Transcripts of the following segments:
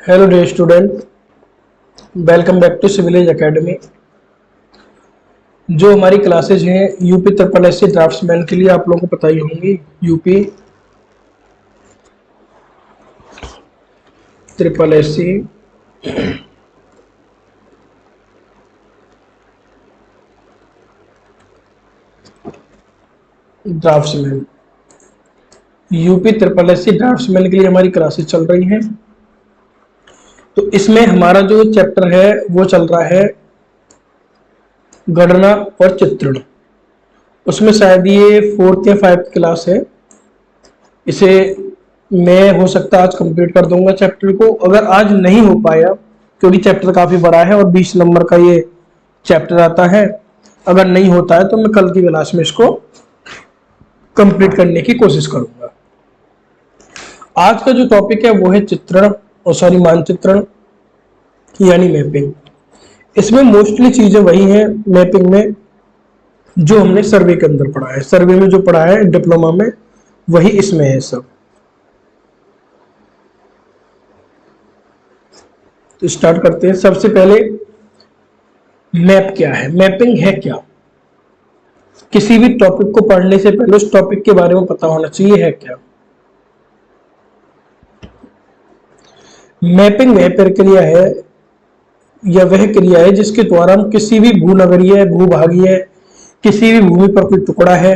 Hello dear student, welcome back to Civilage academy. जो हमारी classes हैं UP triple S C draftsman के लिए आप लोगों को पता ही होंगी। UP triple S C draftsman, UP triple S C draftsman के लिए हमारी क्लासेज चल रही हैं। तो इसमें हमारा जो चैप्टर है वो चल रहा है गणना और चित्रण। उसमें शायद ये 4th या 5th क्लास है। इसे मैं हो सकता है आज कंप्लीट कर दूंगा चैप्टर को। अगर आज नहीं हो पाया, क्योंकि चैप्टर काफी बड़ा है और 20 नंबर का ये चैप्टर आता है, अगर नहीं होता है तो मैं कल की क्लास में इसको कंप्लीट करने की कोशिश करूंगा। आज का जो टॉपिक है वो है चित्रण और मानचित्रण यानी मैपिंग। इसमें मोस्टली चीजें वही हैं मैपिंग में जो हमने सर्वे के अंदर पढ़ा है। सर्वे में जो पढ़ा है डिप्लोमा में वही इसमें है सब। तो स्टार्ट करते हैं। सबसे पहले मैप क्या है, मैपिंग है क्या। किसी भी टॉपिक को पढ़ने से पहले उस टॉपिक के बारे में पता होना चाहिए है क्या। मैपिंग वह प्रक्रिया है या वह क्रिया है जिसके द्वारा हम किसी भी भूनगरीय, भूभागीय, किसी भी भूमि पर कोई टुकड़ा है,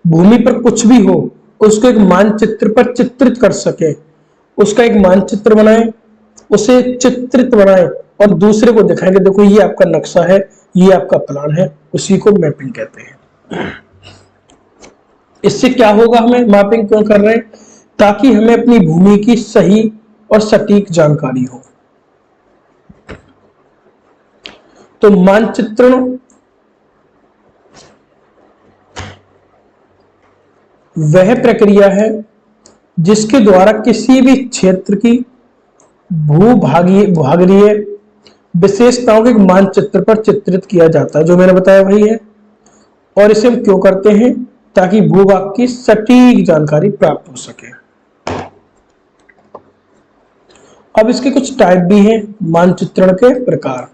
भूमि पर कुछ भी हो, उसको एक मानचित्र पर चित्रित कर सके, उसका एक मानचित्र बनाए, उसे चित्रित बनाए और दूसरे को दिखाएंगे देखो ये आपका नक्शा है, ये आपका प्लान है। उसी को मैपिंग कहते हैं। इससे क्या होगा, हमें मैपिंग क्यों कर रहे हैं? ताकि हमें अपनी भूमि की सही और सटीक जानकारी हो। तो मानचित्रण वह प्रक्रिया है जिसके द्वारा किसी भी क्षेत्र की भूभागीय विशेषताओं के एक मानचित्र पर चित्रित किया जाता है। जो मैंने बताया वही है। और इसे हम क्यों करते हैं? ताकि भूभाग की सटीक जानकारी प्राप्त हो सके। अब इसके कुछ टाइप भी हैं मानचित्रण के प्रकार।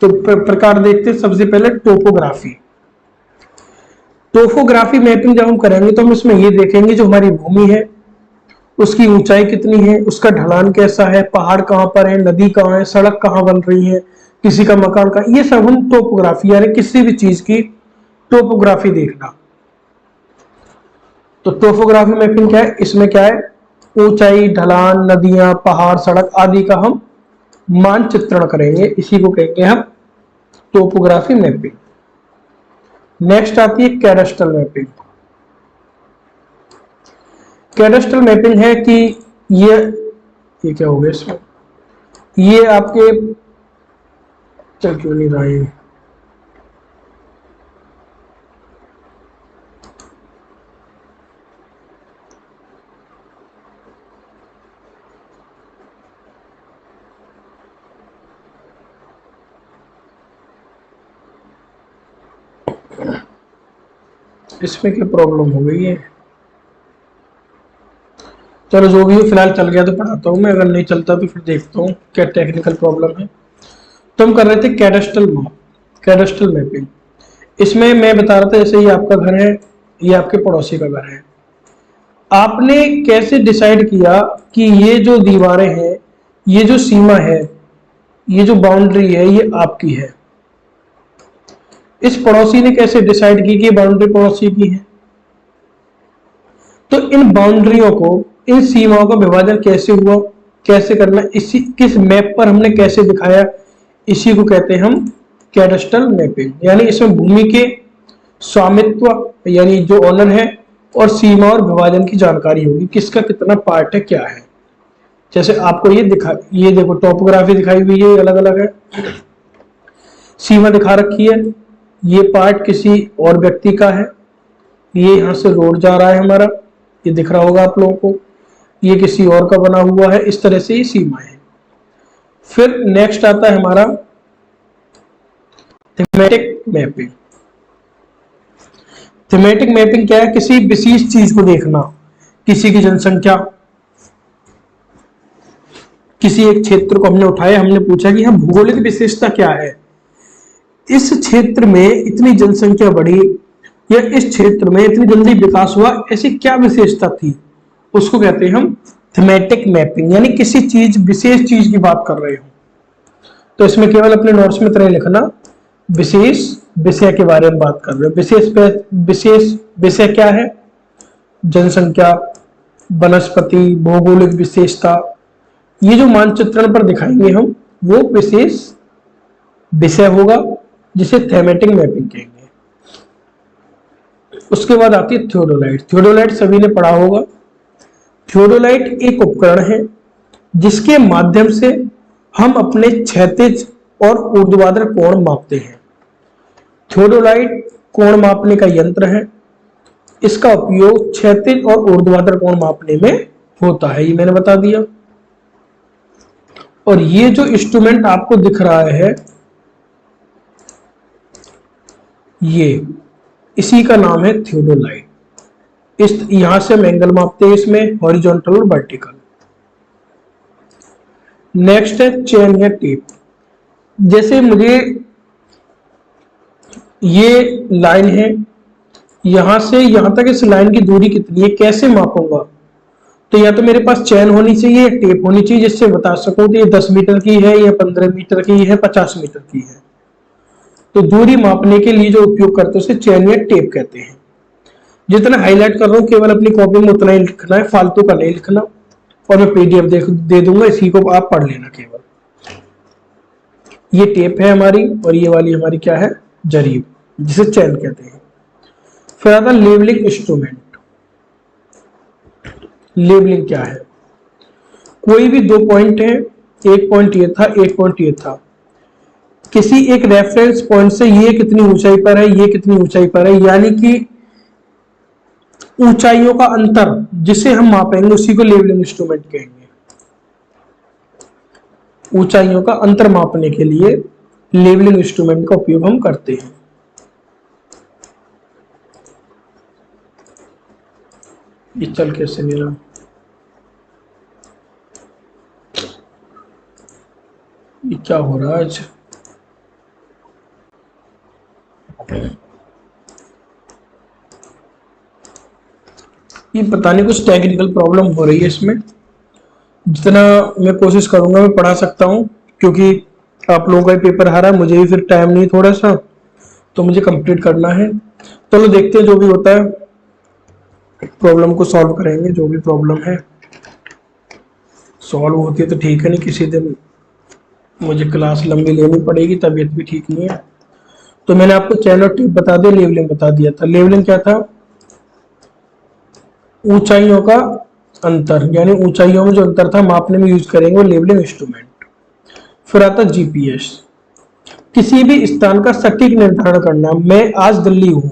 तो प्रकार देखते हैं। सबसे पहले टोपोग्राफी। टोपोग्राफी मैपिंग जब हम करेंगे तो हम इसमें ये देखेंगे जो हमारी भूमि है उसकी ऊंचाई कितनी है, उसका ढलान कैसा है, पहाड़ कहां पर है, नदी कहां है, सड़क कहां बन रही है, किसी का मकान का, ये सब हम टोपोग्राफी यानी किसी भी चीज की टोपोग्राफी देखना। तो टोपोग्राफी मैपिंग क्या है? इसमें क्या है, ऊंचाई, ढलान, नदियां, पहाड़, सड़क आदि का हम मानचित्रण करेंगे। इसी को कहेंगे हम टोपोग्राफी मैपिंग। नेक्स्ट आती है कैडस्ट्रल मैपिंग। कैडस्ट्रल मैपिंग है कि ये क्या हो गया इसमें, ये आपके चल क्यों नहीं रहा है, इसमें क्या प्रॉब्लम हो गई है। चलो जो भी हो, फिलहाल चल गया तो पढ़ाता हूं मैं, अगर नहीं चलता तो फिर देखता हूं क्या टेक्निकल प्रॉब्लम है। तो हम कर रहे थे कैडस्ट्रल मैप, कैडस्ट्रल मैपिंग। इसमें मैं बता रहा था जैसे ये आपका घर है, ये आपके पड़ोसी का घर है। आपने कैसे डिसाइड किया कि ये जो दीवारें हैं, ये जो सीमा है, ये जो बाउंड्री है ये आपकी है? इस पड़ोसी ने कैसे डिसाइड की कि ये बाउंड्री पड़ोसी की है? तो इन बाउंड्रियों को, इन सीमाओं का विभाजन कैसे हुआ, कैसे करना, इसी किस मैप पर हमने कैसे दिखाया, इसी को कहते हैं हम कैडस्ट्रल मैपिंग। यानी इसमें भूमि के स्वामित्व यानी जो ओनर है और सीमा और विभाजन की जानकारी होगी, किसका कितना पार्ट है, क्या है। जैसे आपको ये देखो टोपोग्राफी दिखाई हुई है, अलग अलग है, सीमा दिखा रखी है, ये पार्ट किसी और व्यक्ति का है, ये यहां से रोड जा रहा है हमारा, ये दिख रहा होगा आप लोगों को, ये किसी और का बना हुआ है। इस तरह से ये सीमा है। फिर नेक्स्ट आता है हमारा थीमेटिक मैपिंग। थीमेटिक मैपिंग क्या है? किसी विशेष चीज को देखना, किसी की जनसंख्या, किसी एक क्षेत्र को हमने उठाया, हमने पूछा कि हाँ भौगोलिक विशेषता क्या है, इस क्षेत्र में इतनी जनसंख्या बढ़ी या इस क्षेत्र में इतनी जल्दी विकास हुआ, ऐसी क्या विशेषता थी, उसको कहते हैं हम थीमेटिक मैपिंग, यानी किसी चीज विशेष चीज की बात कर रहे हो। तो इसमें केवल अपने नोट्स में तरह लिखना विशेष विषय के बारे में बात कर रहे हो। विशेष विषय क्या है, जनसंख्या, वनस्पति, भौगोलिक विशेषता, ये जो मानचित्रण पर दिखाएंगे हम वो विशेष विषय होगा जिसे थीमेटिक मैपिंग कहेंगे। उसके बाद आती है थियोडोलाइट। थियोडोलाइट सभी ने पढ़ा होगा। थियोडोलाइट एक उपकरण है जिसके माध्यम से हम अपने क्षैतिज और ऊर्ध्वाधर कोण मापते हैं। थियोडोलाइट कोण मापने का यंत्र है। इसका उपयोग क्षैतिज और ऊर्ध्वाधर कोण मापने में होता है, ये मैंने बता दिया। और ये जो इंस्ट्रूमेंट आपको दिख रहा है, ये इसी का नाम है थियोडोलाइट। इस यहां से हम एंगल मापते हैं इसमें, हॉरिजॉन्टल और वर्टिकल। नेक्स्ट है चेन या टेप। जैसे मुझे ये लाइन है, यहां से यहां तक इस लाइन की दूरी कितनी है, कैसे मापूंगा? तो या तो मेरे पास चेन होनी चाहिए, टेप होनी चाहिए, जिससे बता सकूं कि ये 10 मीटर की है या 15 मीटर की है, 50 मीटर की है। तो दूरी मापने के लिए जो उपयोग करते हैं उसे चेन या टेप कहते हैं। जितना हाईलाइट कर रहा हूं केवल अपनी कॉपी में उतना ही लिखना है, फालतू का नहीं लिखना। और मैं पीडीएफ दे दूंगा, इसी को आप पढ़ लेना केवल। ये टेप है हमारी और ये वाली हमारी क्या है, जरीब, जिसे चेन कहते हैं। फिर आता है लेबलिंग इंस्ट्रूमेंट। लेबलिंग क्या है? कोई भी दो पॉइंट है, एक पॉइंट ये था, एक पॉइंट ये था, किसी एक रेफरेंस पॉइंट से ये कितनी ऊंचाई पर है, ये कितनी ऊंचाई पर है, यानी कि ऊंचाइयों का अंतर जिसे हम मापेंगे उसी को लेवलिंग इंस्ट्रूमेंट कहेंगे। ऊंचाइयों का अंतर मापने के लिए लेवलिंग इंस्ट्रूमेंट का उपयोग हम करते हैं। ये चल कैसे मेरा, ये क्या हो रहा है आज? ये पता नहीं कुछ टेक्निकल प्रॉब्लम हो रही है इसमें। जितना मैं कोशिश करूंगा मैं पढ़ा सकता हूं, क्योंकि आप लोगों का पेपर हारा, मुझे भी फिर टाइम नहीं थोड़ा सा, तो मुझे कंप्लीट करना है। चलो देखते हैं जो भी होता है, प्रॉब्लम को सॉल्व करेंगे। जो भी प्रॉब्लम है सॉल्व होती है तो ठीक है, नहीं किसी दिन मुझे क्लास लंबी लेनी पड़ेगी, तबीयत भी ठीक नहीं है। तो मैंने आपको चेन और टेप बता दिया, लेवलिंग बता दिया था। लेवलिंग क्या था? ऊंचाइयों का अंतर, यानी ऊंचाइयों में जो अंतर था मापने में यूज करेंगे वो लेवलिंग इंस्ट्रूमेंट। फिर आता जीपीएस। किसी भी स्थान का सटीक निर्धारण करना। मैं आज दिल्ली हूं,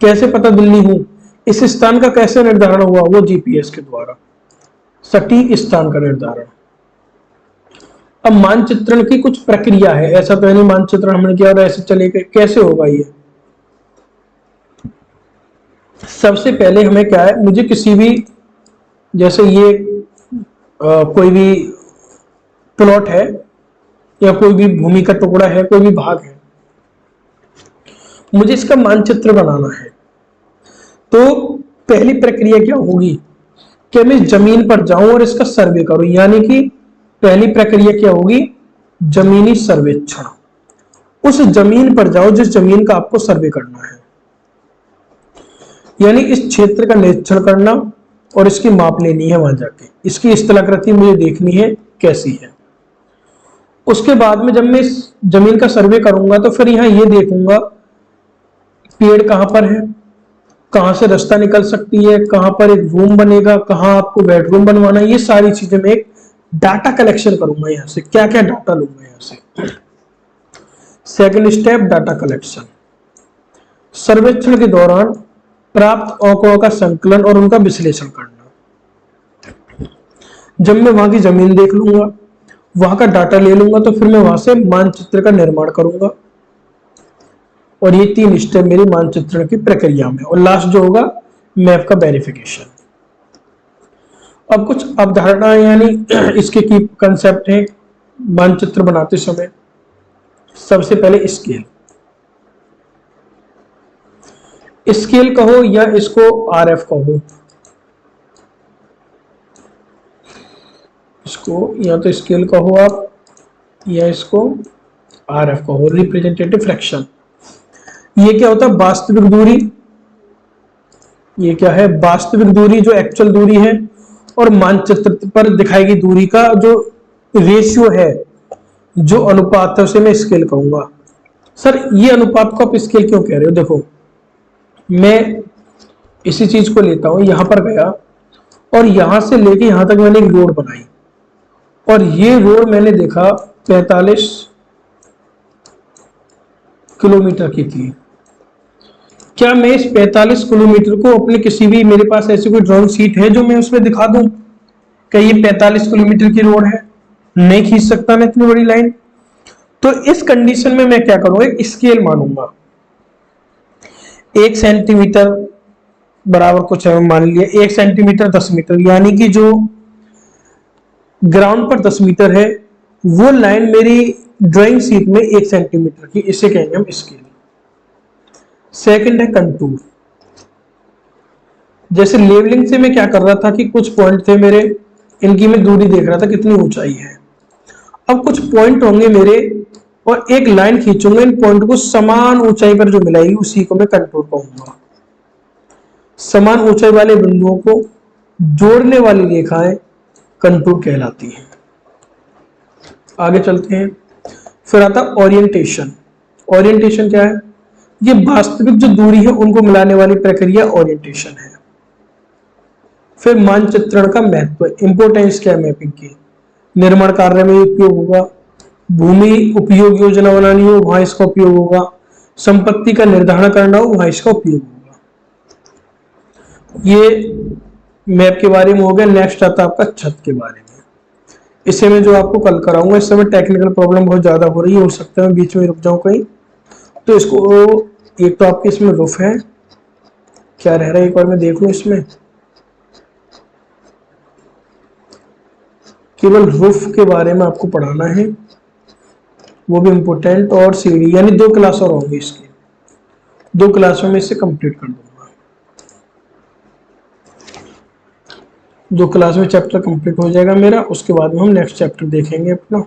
कैसे पता दिल्ली हूं? इस स्थान का कैसे निर्धारण हुआ? वो जीपीएस के द्वारा, सटीक स्थान का निर्धारण। अब मानचित्रण की कुछ प्रक्रिया है, ऐसा तो नहीं मानचित्रण हमने किया और ऐसे चले गए, कैसे होगा ये? सबसे पहले हमें क्या है, मुझे किसी भी, जैसे ये कोई भी प्लॉट है या कोई भी भूमि का टुकड़ा है, कोई भी भाग है, मुझे इसका मानचित्र बनाना है। तो पहली प्रक्रिया क्या होगी कि मैं जमीन पर जाऊं और इसका सर्वे करूं, यानी कि पहली प्रक्रिया क्या होगी, जमीनी सर्वेक्षण। उस जमीन पर जाओ जिस जमीन का आपको सर्वे करना है, यानी इस क्षेत्र का निरीक्षण करना और इसकी माप लेनी है वहां जाके, इसकी स्थलाकृति मुझे देखनी है कैसी है। उसके बाद में जब मैं इस जमीन का सर्वे करूंगा तो फिर यहां ये देखूंगा पेड़ कहां पर है, कहां से रास्ता निकल सकती है, कहां पर एक रूम बनेगा, कहां आपको बेडरूम बनवाना है, ये सारी चीजें मैं एक डाटा कलेक्शन करूंगा। यहां से क्या क्या डाटा लूंगा यहां से। Second step, data collection. सर्वेक्षण के दौरान प्राप्त आंकड़ों का संकलन और उनका विश्लेषण करना। जब मैं वहां की जमीन देख लूंगा, वहां का डाटा ले लूंगा, तो फिर मैं वहां से मानचित्र का निर्माण करूंगा। और ये 3 स्टेप मेरी मानचित्रण की प्रक्रिया में। और लास्ट जो होगा, मैप का वेरिफिकेशन। अब कुछ अवधारणाएं यानी इसके की कंसेप्ट है मानचित्र बनाते समय। सबसे पहले स्केल, स्केल कहो या इसको आरएफ कहो, इसको या तो स्केल कहो आप या इसको आरएफ कहो, रिप्रेजेंटेटिव फ्रैक्शन। ये क्या होता है? वास्तविक दूरी। ये क्या है? वास्तविक दूरी, जो एक्चुअल दूरी है, और मानचित्र पर दिखाई गई दूरी का जो रेशियो है, जो अनुपात है, उसे मैं स्केल कहूंगा। सर ये अनुपात को आप स्केल क्यों कह रहे हो? देखो मैं इसी चीज को लेता हूं, यहां पर गया और यहां से लेके यहां तक मैंने एक रोड बनाई, और ये रोड मैंने देखा 45 किलोमीटर की थी। क्या मैं इस 45 किलोमीटर को अपने किसी भी, मेरे पास ऐसी कोई ड्राइंग शीट है जो मैं उसमें दिखा दूं कि ये 45 किलोमीटर की रोड है? नहीं खींच सकता मैं इतनी बड़ी लाइन। तो इस कंडीशन में मैं क्या करूंगा? एक स्केल मानूंगा। 1 सेंटीमीटर बराबर कुछ है, मान लिया 1 सेंटीमीटर 10 मीटर, यानी कि जो ग्राउंड पर 10 मीटर है वो लाइन मेरी ड्राइंग शीट में 1 सेंटीमीटर की, इसे कहेंगे हम स्केल। सेकंड है कंटूर। जैसे लेवलिंग से मैं क्या कर रहा था कि कुछ पॉइंट थे मेरे, इनकी मैं दूरी देख रहा था कितनी ऊंचाई है। अब कुछ पॉइंट होंगे मेरे और एक लाइन खींचूंगा, इन पॉइंट को समान ऊंचाई पर जो मिलाएगी उसी को मैं कंटूर कहूंगा। समान ऊंचाई वाले बिंदुओं को जोड़ने वाली रेखाएं कंटूर कहलाती हैं। आगे चलते हैं। फिर आता ओरिएंटेशन। ओरिएंटेशन क्या है? ये वास्तविक जो दूरी है उनको मिलाने वाली प्रक्रिया ओरिएंटेशन है। फिर मानचित्रण का महत्व, इंपोर्टेंस क्या है मैपिंग की? निर्माण कार्य में उपयोग होगा, भूमि उपयोग योजना बनानी हो वहां इसका उपयोग होगा, संपत्ति का निर्धारण करना हो वहां इसका उपयोग होगा। ये मैप के बारे में हो गया। नेक्स्ट आता है आपका छत के बारे में। इसे मैं जो आपको कल कराऊंगा, इस समय टेक्निकल प्रॉब्लम बहुत ज्यादा हो रही है, हो सकता है मैं बीच में रुक जाऊं कहीं, तो इसको, एक तो आपके इसमें रूफ है, क्या रह रहा है एक बार मैं देख लूं। इसमें केवल रूफ के बारे में आपको पढ़ाना है, वो भी इम्पोर्टेंट, और सीढ़ी, यानी 2 क्लास और होंगी इसकी, 2 क्लासों में इसे कंप्लीट कर दूंगा। 2 क्लास में चैप्टर कंप्लीट हो जाएगा मेरा, उसके बाद में हम नेक्स्ट चैप्टर देखेंगे अपना।